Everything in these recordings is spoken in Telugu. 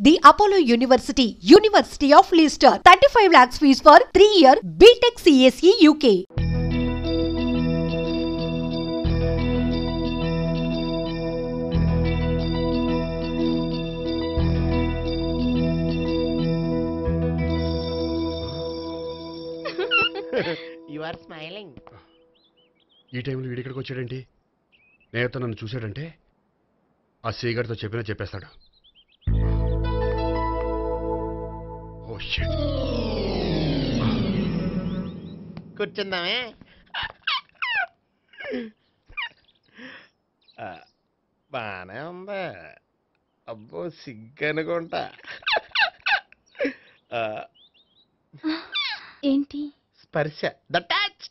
The Apollo University, University of Leicester, 35 lakhs fees for 3-year BTech CSE UK. You are smiling. ఈ టైంలో వీడి ఇక్కడికి వచ్చాడేంటి? నేత నన్ను చూశాడంటే ఆ సీగారితో చెప్పేస్తాడు. Oh shit. కూర్చుందామే. బానే ఉందా? అబ్బో సిగ్గనుకుంటా. ఏంటి? స్పర్శ, ద టచ్.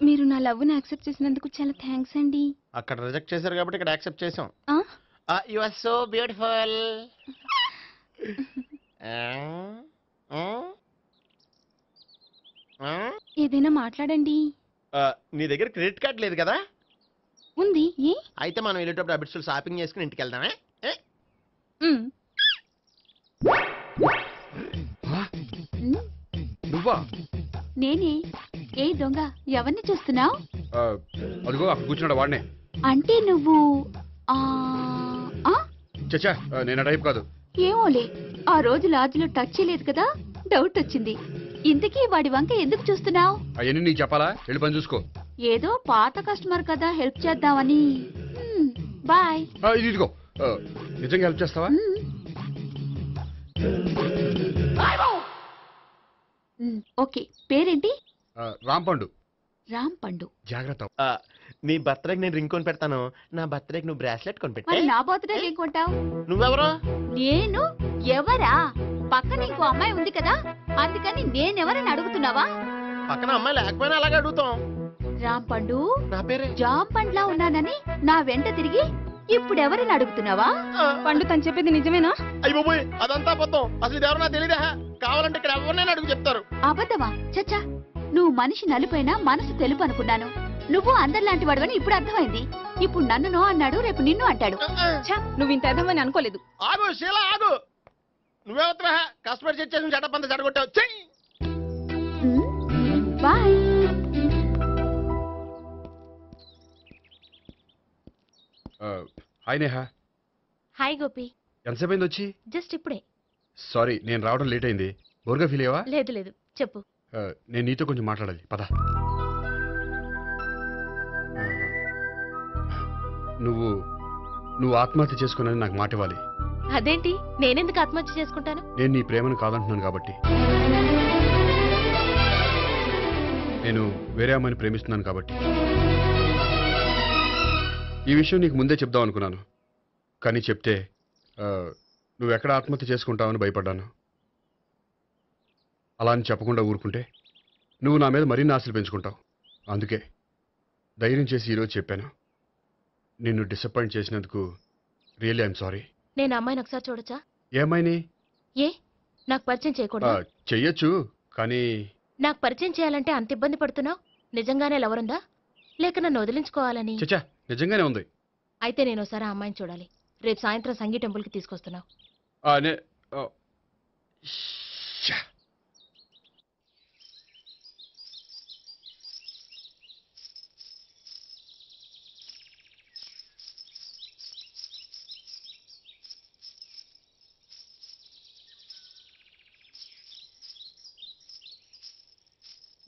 మీరు నా లవ్ని యాక్సెప్ట్ చేసినందుకు చాలా థ్యాంక్స్ అండి. అక్కడ రిజెక్ట్ చేశారు కాబట్టి ఇక్కడ యాక్సెప్ట్ చేసాం. You are so beautiful. ఏదైనా మాట్లాడండి. నీ దగ్గర క్రెడిట్ కార్డ్ లేదు కదా? ఉంది. ఏ? అయితే మనం వెళ్ళేటప్పుడు అబిట్స్ షాపింగ్ చేసుకుని ఇంటికి వెళ్దామే. నువ్వా? నేనే. ఏ దొంగ, ఎవరిని చూస్తున్నావు? అదిగో అక్కడ కూర్చున్నాడు వాడినే. అంటే నువ్వు చచ్చా, నేను టైప్ కాదు. ఏమోలే, ఆ రోజు లాడ్జ్లో టచ్ చేయలేదు కదా, డౌట్ వచ్చింది. ఇంతకీ వాడి వంక ఎందుకు చూస్తున్నావు? అవన్నీ నీకు చెప్పాలా? వెళ్ళి పని చూసుకో. ఏదో పాత కస్టమర్ కదా, హెల్ప్ చేద్దామని. బాయ్. ఇదిగో, నిజంగా హెల్ప్ చేస్తావా? ఓకే. పేరేంటి? రాంపండు. రాంపండు. జాగ్రత్త. నీ బర్త్డేకి నేను రింగ్ కొని పెడతాను, నా బర్త్డేకి నువ్వు బ్రాస్లెట్ కొని పెట్టు. మరి నా బర్త్డేకి ఏం కొంటావు? నువ్వెవరు? నేను ఎవరా? పక్కన ఇంకో అమ్మాయి ఉంది కదా, అందుకని నేనెవరని అడుగుతున్నావా? పక్కన అమ్మాయి లేకపోయినా అలాగే అడుగుతాం. రాంపండు, నా పేరే జామ్ పండ్లా ఉన్నానని నా వెంట తిరిగి ఇప్పుడెవరని అడుగుతున్నావా? పండు తను చెప్పేది నిజమేనా? అయ్యి బాబోయ్, అదంతా అబద్ధం. అసలు ఇది ఎవరు నాకు తెలియదా? కావాలంటే ఇక్కడ ఎవరినైనా అడుగు చెప్తారు. అబద్ధమా? చచ్చా, నువ్వు మనిషి నలుపైనా మనసు తెలుపు అనుకున్నాను. నువ్వు అందరిలాంటి వాడవని ఇప్పుడు అర్థమైంది. ఇప్పుడు నన్ను నో అన్నాడు, రేపు నిన్ను అంటాడు. నువ్వు ఇంత అర్థమని అనుకోలేదు. ఆగు శీలా, ఆగు. నువ్వెవరా? కస్టమర్ చేసి చెడ్డ చెడగొట్టావు. Bye. Hi Neha. Hi Gopi. ఎంతసేపు అయింది వచ్చి? జస్ట్ ఇప్పుడే. సారీ, నేను రావడం లేట్ అయింది. బోర్గా ఫీల్ అయ్యావా? లేదు లేదు, చెప్పు. నేను నీతో కొంచెం మాట్లాడాలి, పద. నువ్వు ఆత్మహత్య చేసుకున్నానని నాకు మాట ఇవ్వాలి. అదేంటి, నేనెందుకు ఆత్మహత్య చేసుకుంటాను? నేను నీ ప్రేమను కాదంటున్నాను కాబట్టి. నేను వేరే అమ్మాయిని ప్రేమిస్తున్నాను కాబట్టి. ఈ విషయం నీకు ముందే చెప్దాం అనుకున్నాను, కానీ చెప్తే నువ్వు ఎక్కడ ఆత్మహత్య చేసుకుంటావని భయపడ్డాను. అలా అని చెప్పకుండా ఊరుకుంటే నువ్వు నా మీద మరిన్ని ఆశలు పెంచుకుంటావు. అందుకే ధైర్యం చేసి ఈరోజు చెప్పాను. నిన్ను డిసప్పాయింట్ చేసినందుకు రియల్లీ ఐఎమ్ సారీ. నేను అమ్మాయిని ఒకసారి చూడొచ్చా? ఏమైనా ఏ, నాకు పరిచయం చేయకూడదు? చెయ్యొచ్చు, కానీ నాకు పరిచయం చేయాలంటే అంత ఇబ్బంది పడుతున్నావు? నిజంగానే లవరుందా, లేక నన్ను వదిలించుకోవాలని? చచ్చా, నిజంగానే ఉంది. అయితే నేను ఒకసారి ఆ అమ్మాయిని చూడాలి. రేపు సాయంత్రం సంగీ టెంపుల్కి తీసుకొస్తున్నావు.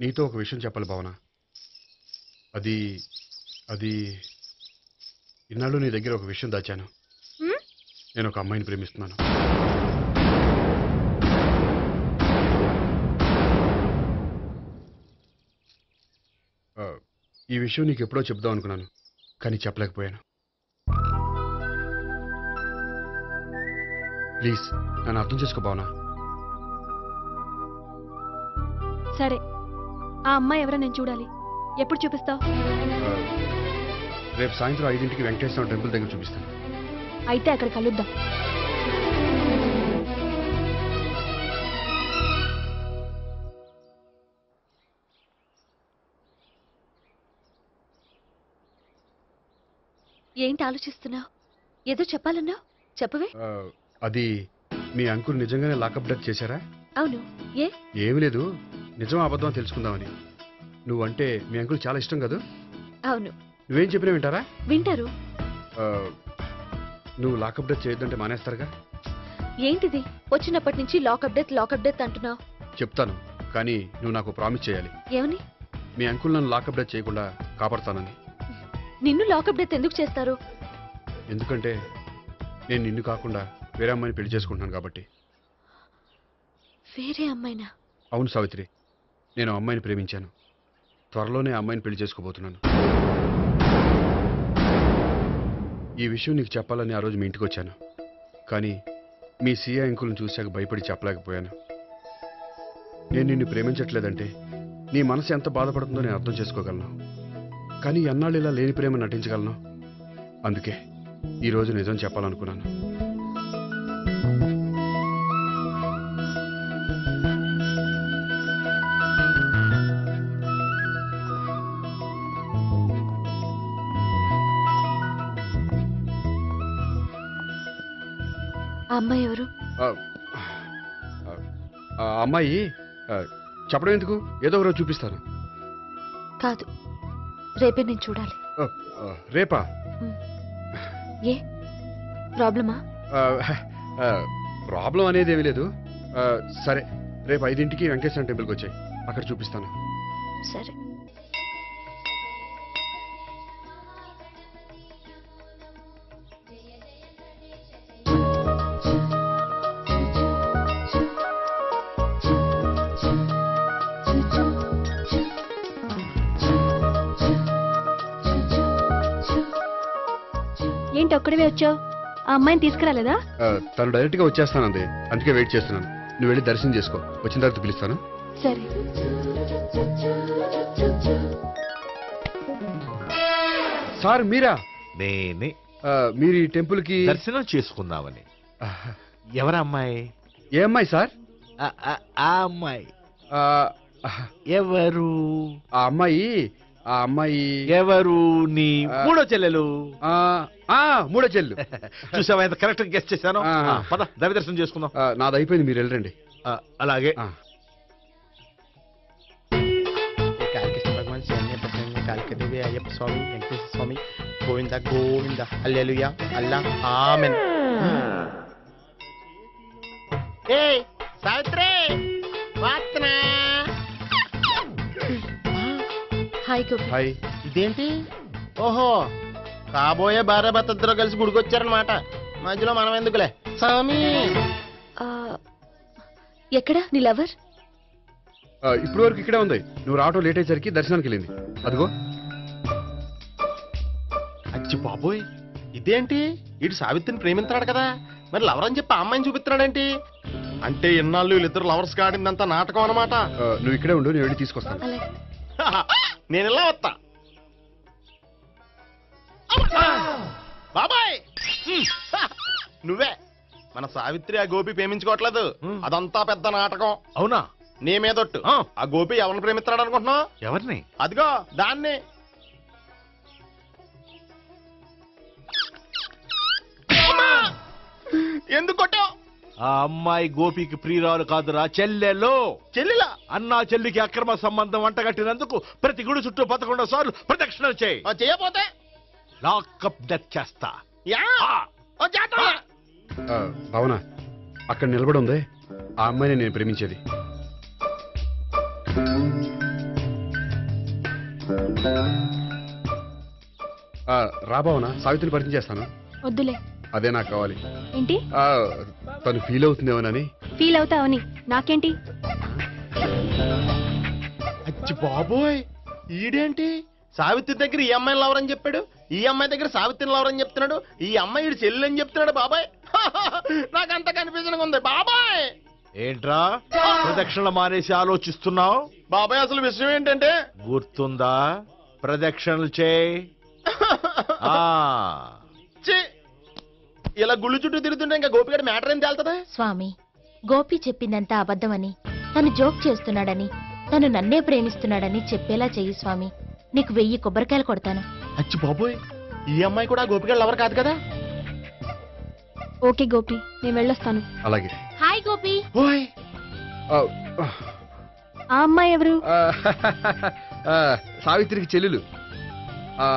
నీతో ఒక విషయం చెప్పాలి భావన. అది ఇన్నాళ్ళు నీ దగ్గర ఒక విషయం దాచాను. నేను ఒక అమ్మాయిని ప్రేమిస్తున్నాను. ఈ విషయం నీకు ఎప్పుడో చెప్దాం అనుకున్నాను, కానీ చెప్పలేకపోయాను. ప్లీజ్ నన్ను అర్థం చేసుకో భావన. సరే, ఆ అమ్మాయి ఎవరో నేను చూడాలి. ఎప్పుడు చూపిస్తావు? రేపు సాయంత్రం 5ంటికి వెంకటేశ్వర టెంపుల్ దగ్గర చూపిస్తాను. అయితే అక్కడ కలుద్దాం. ఏంటి ఆలోచిస్తున్నావు? ఏదో చెప్పాలన్నావు, చెప్పవే. అది మీ అంకుల్ నిజంగానే లాకప్ డెత్ చేశారా? అవును. ఏ? ఏమీ లేదు, నిజం అబద్ధం తెలుసుకుందామని. నువ్వంటే మీ అంకుల్ చాలా ఇష్టం కదా? అవును. నువ్వేం చెప్పినా వింటారా? వింటారు. ఆ, నువ్వు లాకప్ డెత్ చేయొద్దంటే మానేస్తారుగా? ఏంటిది వచ్చినప్పటి నుంచి లాకప్ డెత్ అంటున్నావు? చెప్తాను, కానీ నువ్వు నాకు ప్రామిస్ చేయాలి. ఏమని? మీ అంకుల్ నన్ను లాకప్ డెత్ చేయకుండా కాపాడుతానని. నిన్ను లాకప్ డెత్ ఎందుకు చేస్తారు? ఎందుకంటే నేను నిన్ను కాకుండా వేరే అమ్మాయిని పెళ్లి చేసుకుంటున్నాను కాబట్టి. వేరే అమ్మాయినా? అవును సావిత్రి, నేను ఆ అమ్మాయిని ప్రేమించాను. త్వరలోనే ఆ అమ్మాయిని పెళ్లి చేసుకోబోతున్నాను. ఈ విషయం నీకు చెప్పాలని ఆ రోజు మీ ఇంటికి వచ్చాను, కానీ మీ సీఏ అంకుల్ని చూశాక భయపడి చెప్పలేకపోయాను. నేను నిన్ను ప్రేమించట్లేదంటే నీ మనసు ఎంత బాధపడుతుందో నేను అర్థం చేసుకోగలను, కానీ ఎన్నాళ్ళు ఇలా లేని ప్రేమ నటించగలను? అందుకే ఈరోజు నిజం చెప్పాలనుకున్నాను. ఆ అమ్మాయి ఎవరు? ఆ అమ్మాయి చెప్పడం ఎందుకు, ఏదో ఒకరోజు చూపిస్తాను. కాదు, రేపే నేను చూడాలి. రేపా? ఏ ప్రాబ్లమా? ప్రాబ్లం అనేది ఏమీ లేదు. సరే, రేపు 5ంటికి వెంకటేశ్వర టెంపుల్కి వచ్చాయి, అక్కడ చూపిస్తాను. సరే. ఏంటి ఒక్కడివే వచ్చావు? ఆ అమ్మాయిని తీసుకురాలేదా? తను డైరెక్ట్ గా వచ్చేస్తానంది, అందుకే వెయిట్ చేస్తున్నాను. నువ్వు వెళ్ళి దర్శనం చేసుకో, వచ్చిన తర్వాత పిలుస్తాను. సరే. సార్ మీరా? నేనే. మీరు ఈ టెంపుల్ కి దర్శనం చేసుకుందామని. ఎవరు అమ్మాయి? ఏ అమ్మాయి సార్? ఆ అమ్మాయి ఆ, ఎవరు? ఆ అమ్మాయి ఎవరు? నీ మూడో చెల్లెలు. మూడో చెల్లు. చూసావా ఎంత కరెక్ట్ గెస్ట్ చేశాను? ఆ. పద దైవ దర్శనం చేసుకుందాం. నాది అయిపోయింది, మీరు వెళ్ళండి. అలాగే. కాళికృష్ణ భగవాన్ శరణ్య ప్రసన్న కాళికదేవి అయ్యప్ప స్వామి వెంకటేశ్వర స్వామి గోవింద గోవింద హల్లెలూయా అల్లా ఆమెన్. ఏయ్ సావిత్రి, వాత్నా. హాయ్ గోపి. హాయ్. ఇదేంటి? ఓహో, కాబోయే భార్య భర్త ఇద్దరు కలిసి గుడికొచ్చారనమాట. మధ్యలో మనం ఎందుకులే స్వామి. ఎక్కడ నీ లవర్? ఇప్పుడు వరకు ఇక్కడే ఉంది. నువ్వు రావటం లేట్ అయ్యేసరికి దర్శనానికి వెళ్ళింది. అదిగో. అచ్చి బాబోయ్, ఇదేంటి? ఇటు సావిత్రిని ప్రేమిస్తున్నాడు కదా, మరి లవర్ అని చెప్పి ఆ అమ్మాయిని చూపిస్తున్నాడేంటి? అంటే ఇన్నాళ్ళు వీళ్ళిద్దరు లవర్స్ కాడిందంతా నాటకం అనమాట. నువ్వు ఇక్కడే ఉండు, నేను వెళ్ళి తీసుకొస్తాను. అలాగే. నేను ఇలా వస్తా. బాబాయ్, నువ్వే మన సావిత్రి ఆ గోపి ప్రేమించుకోవట్లేదు, అదంతా పెద్ద నాటకం. అవునా? నీ మీదొట్టు. ఆ గోపి ఎవరిని ప్రేమిస్తున్నాడు అనుకుంటున్నావు? ఎవరిని? అదిగో దాన్ని. ఎందుకు కొట్టావు? ఆ అమ్మాయి గోపికి ప్రియురాలు కాదురా, చెల్లెలో. చెల్లిలా? అన్నా చెల్లికి అక్రమ సంబంధం వంటగట్టినందుకు ప్రతి గుడి చుట్టూ 11 సార్లు ప్రదక్షిణలు చేయి. చేయపోతే లాకప్ డెత్ చేస్తా. యా, చేద్దాం. భావన, అక్కడ నిలబడి ఉంది ఆ అమ్మాయిని నేను ప్రేమించేది. రా భావన, సావిత్రిని పరిచయం చేస్తాను. వద్దులే. అదే నాకు కావాలి. ఏంటి? తను ఫీల్ అవుతుందేమోనని. ఫీల్ అవుతావని నాకేంటి? అచ్చి బాబోయ్, ఈడేంటి సావిత్రి దగ్గర ఈ అమ్మాయిని లవర్ అని చెప్పాడు, ఈ అమ్మాయి దగ్గర సావిత్రిని లవర్ అని చెప్తున్నాడు, ఈ అమ్మాయి ఈడు చెల్లి అని చెప్తున్నాడు. బాబాయ్, నాకంత కన్ఫ్యూజన్ ఉంది బాబాయ్. ఏంట్రా ప్రదక్షిణలు మానేసి ఆలోచిస్తున్నావు? బాబాయ్, అసలు విషయం ఏంటంటే, గుర్తుందా? ప్రదక్షిణలు చేయి. ఇలా గుళ్ళు చుట్టూ తిరుగుతుంటే ఇంకా గోపిగడ మ్యాటర్ ఏం తేలుతుందా? స్వామి, గోపి చెప్పిందంతా అబద్ధమని, తను జోక్ చేస్తున్నాడని, తను నన్నే ప్రేమిస్తున్నాడని చెప్పేలా చెయ్యి స్వామి. నీకు 1000 కొబ్బరికాయలు కొడతాను. అచ్చి బాబోయ్, ఈ అమ్మాయి కూడా గోపిగడ లవర్ కాదు కదా? ఓకే గోపి, నేను వెళ్ళొస్తాను. అలాగే. హాయ్ గోపి. ఓయ్ ఆ, ఆ అమ్మాయి ఎవరు? ఆ, సావిత్రికి చెల్లెలు.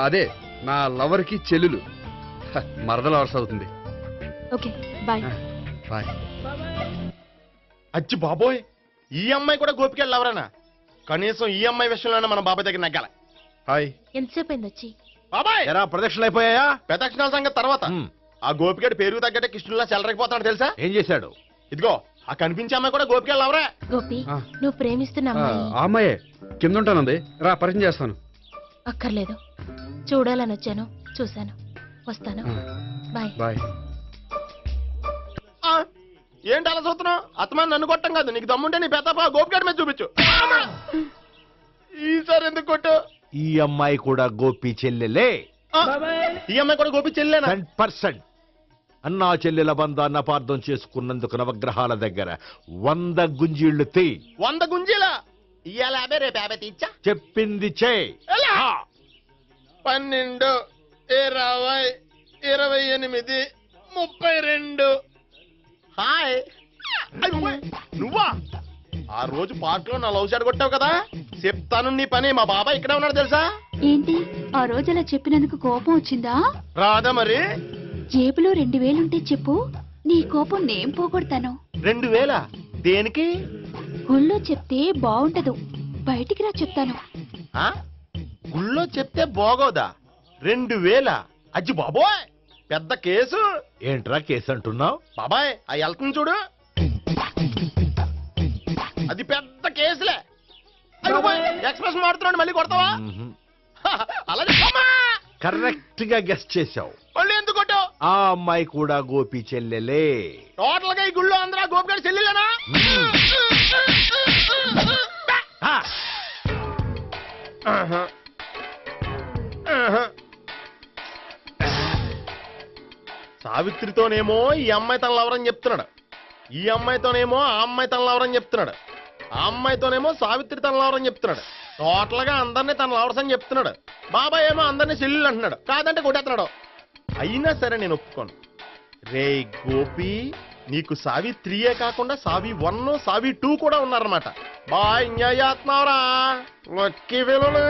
అదే నా లవర్కి చెల్లెలు. మరద లవర్స్ అవుతుంది. Okay bye. బాయ్. అచ్చి బాబోయ్, ఈ అమ్మాయి కూడా గోపిగడ లవరేనా? కనీసం ఈ అమ్మాయి విషయంలోనే మన బాబాయ్ దగ్గర నగ్గాల. హాయ్. ఎంతసేపు అయింది వచ్చి? బాబాయ్, ఎరా ప్రదక్షిణలు అయిపోయాయా? ప్రదక్షిణాల సంగతి తర్వాత. ఆ గోపిగడ పేరు తగ్గట్టే కృష్ణులా చెలరైపోతాడు తెలుసా? ఏం చేశాడు? ఇదిగో ఆ కనిపించే అమ్మాయి కూడా గోపిగడ లవరే. గోపి, ఆ. నువ్వు ప్రేమిస్తున్న అమ్మాయి ఆ అమ్మాయే కింద ఉంటానంది. రా పరిచయం చేస్తాను. అక్కర్లేదు. చూడాలని వచ్చాను, చూశాను, వస్తాను. బాయ్. బాయ్. ఆ, ఏంటి అలా చూస్తున్నావు? అత్తమాని నన్ను కొట్టం కాదు, నీకు దమ్ముంటే నీ పెద్ద గోపిగడ మీద చూపించు. ఈసారి ఎందుకు కొట్టు? ఈ అమ్మాయి కూడా గోపి చెల్లెలే. ఈ అమ్మాయి కూడా గోపి చెల్లేనా? 10%. అన్నా చెల్లెల బంధాన్ని అపార్థం చేసుకున్నందుకు నవగ్రహాల దగ్గర 100 గుంజీళ్లు తీ. 100 గుంజీలా? ఇయ్యాల 50, రేపు 50 తీచ్చా. చెప్పింది చే. 12, 20, 28, 32. హాయ్. నువ్వా? ఆ రోజు పార్క్ లో నా లవ్ షాట్ కొట్టావు కదా, చెప్తాను నీ పని. మా బాబాయ్ ఇక్కడే ఉన్నాడు తెలుసా? ఏంటి ఆ రోజు అలా చెప్పినందుకు కోపం వచ్చిందా? రాదా మరి? జేబులో 2000 ఉంటే చెప్పు, నీ కోపం నేను పోగొడతాను. 2000? దేనికి? గుళ్ళో చెప్తే బాగుంటదు, బయటికి రా చెప్తాను. ఆ? గుళ్ళో చెప్తే బాగోదా? 2000? అజ్జి బాబోయ్, పెద్ద కేసు. ఏంట్రా కేసు అంటున్నావు? బాబాయ్ ఆ వెళ్తుంది చూడు, అది పెద్ద కేసులే. ఎక్స్ప్రెస్ మాడుతున్నాడు, మళ్ళీ కొడతావా? అలాగే కరెక్ట్ గా గెస్ట్ చేశావు. మళ్ళీ ఎందుకు కొట్టావు? ఆ అమ్మాయి కూడా గోపి చెల్లెలే. టోటల్ గా ఈ గుళ్ళో అందరూ గోపిగడ చెల్లిలేనా? ఆ, సావిత్రితోనేమో ఈ అమ్మాయి తన లవరని చెప్తున్నాడు, ఈ అమ్మాయితోనేమో ఆ అమ్మాయి తన లవరని చెప్తున్నాడు, ఆ అమ్మాయితోనేమో సావిత్రి తన లవరని చెప్తున్నాడు. టోటల్ గా అందరినీ తన లవర్స్ అని చెప్తున్నాడు. బాబాయ్ ఏమో అందరినీ చెల్లెలు అంటున్నాడు, కాదంటే కొట్టేస్తున్నాడు. అయినా సరే నేను ఒప్పుకోను. రే గోపి, నీకు సావిత్రియే కాకుండా సావి 1, సావి 2 కూడా ఉన్నారన్నమాట. బా ఎంజాయ్ చేస్తున్నావురా లక్కీ పిల్లలు.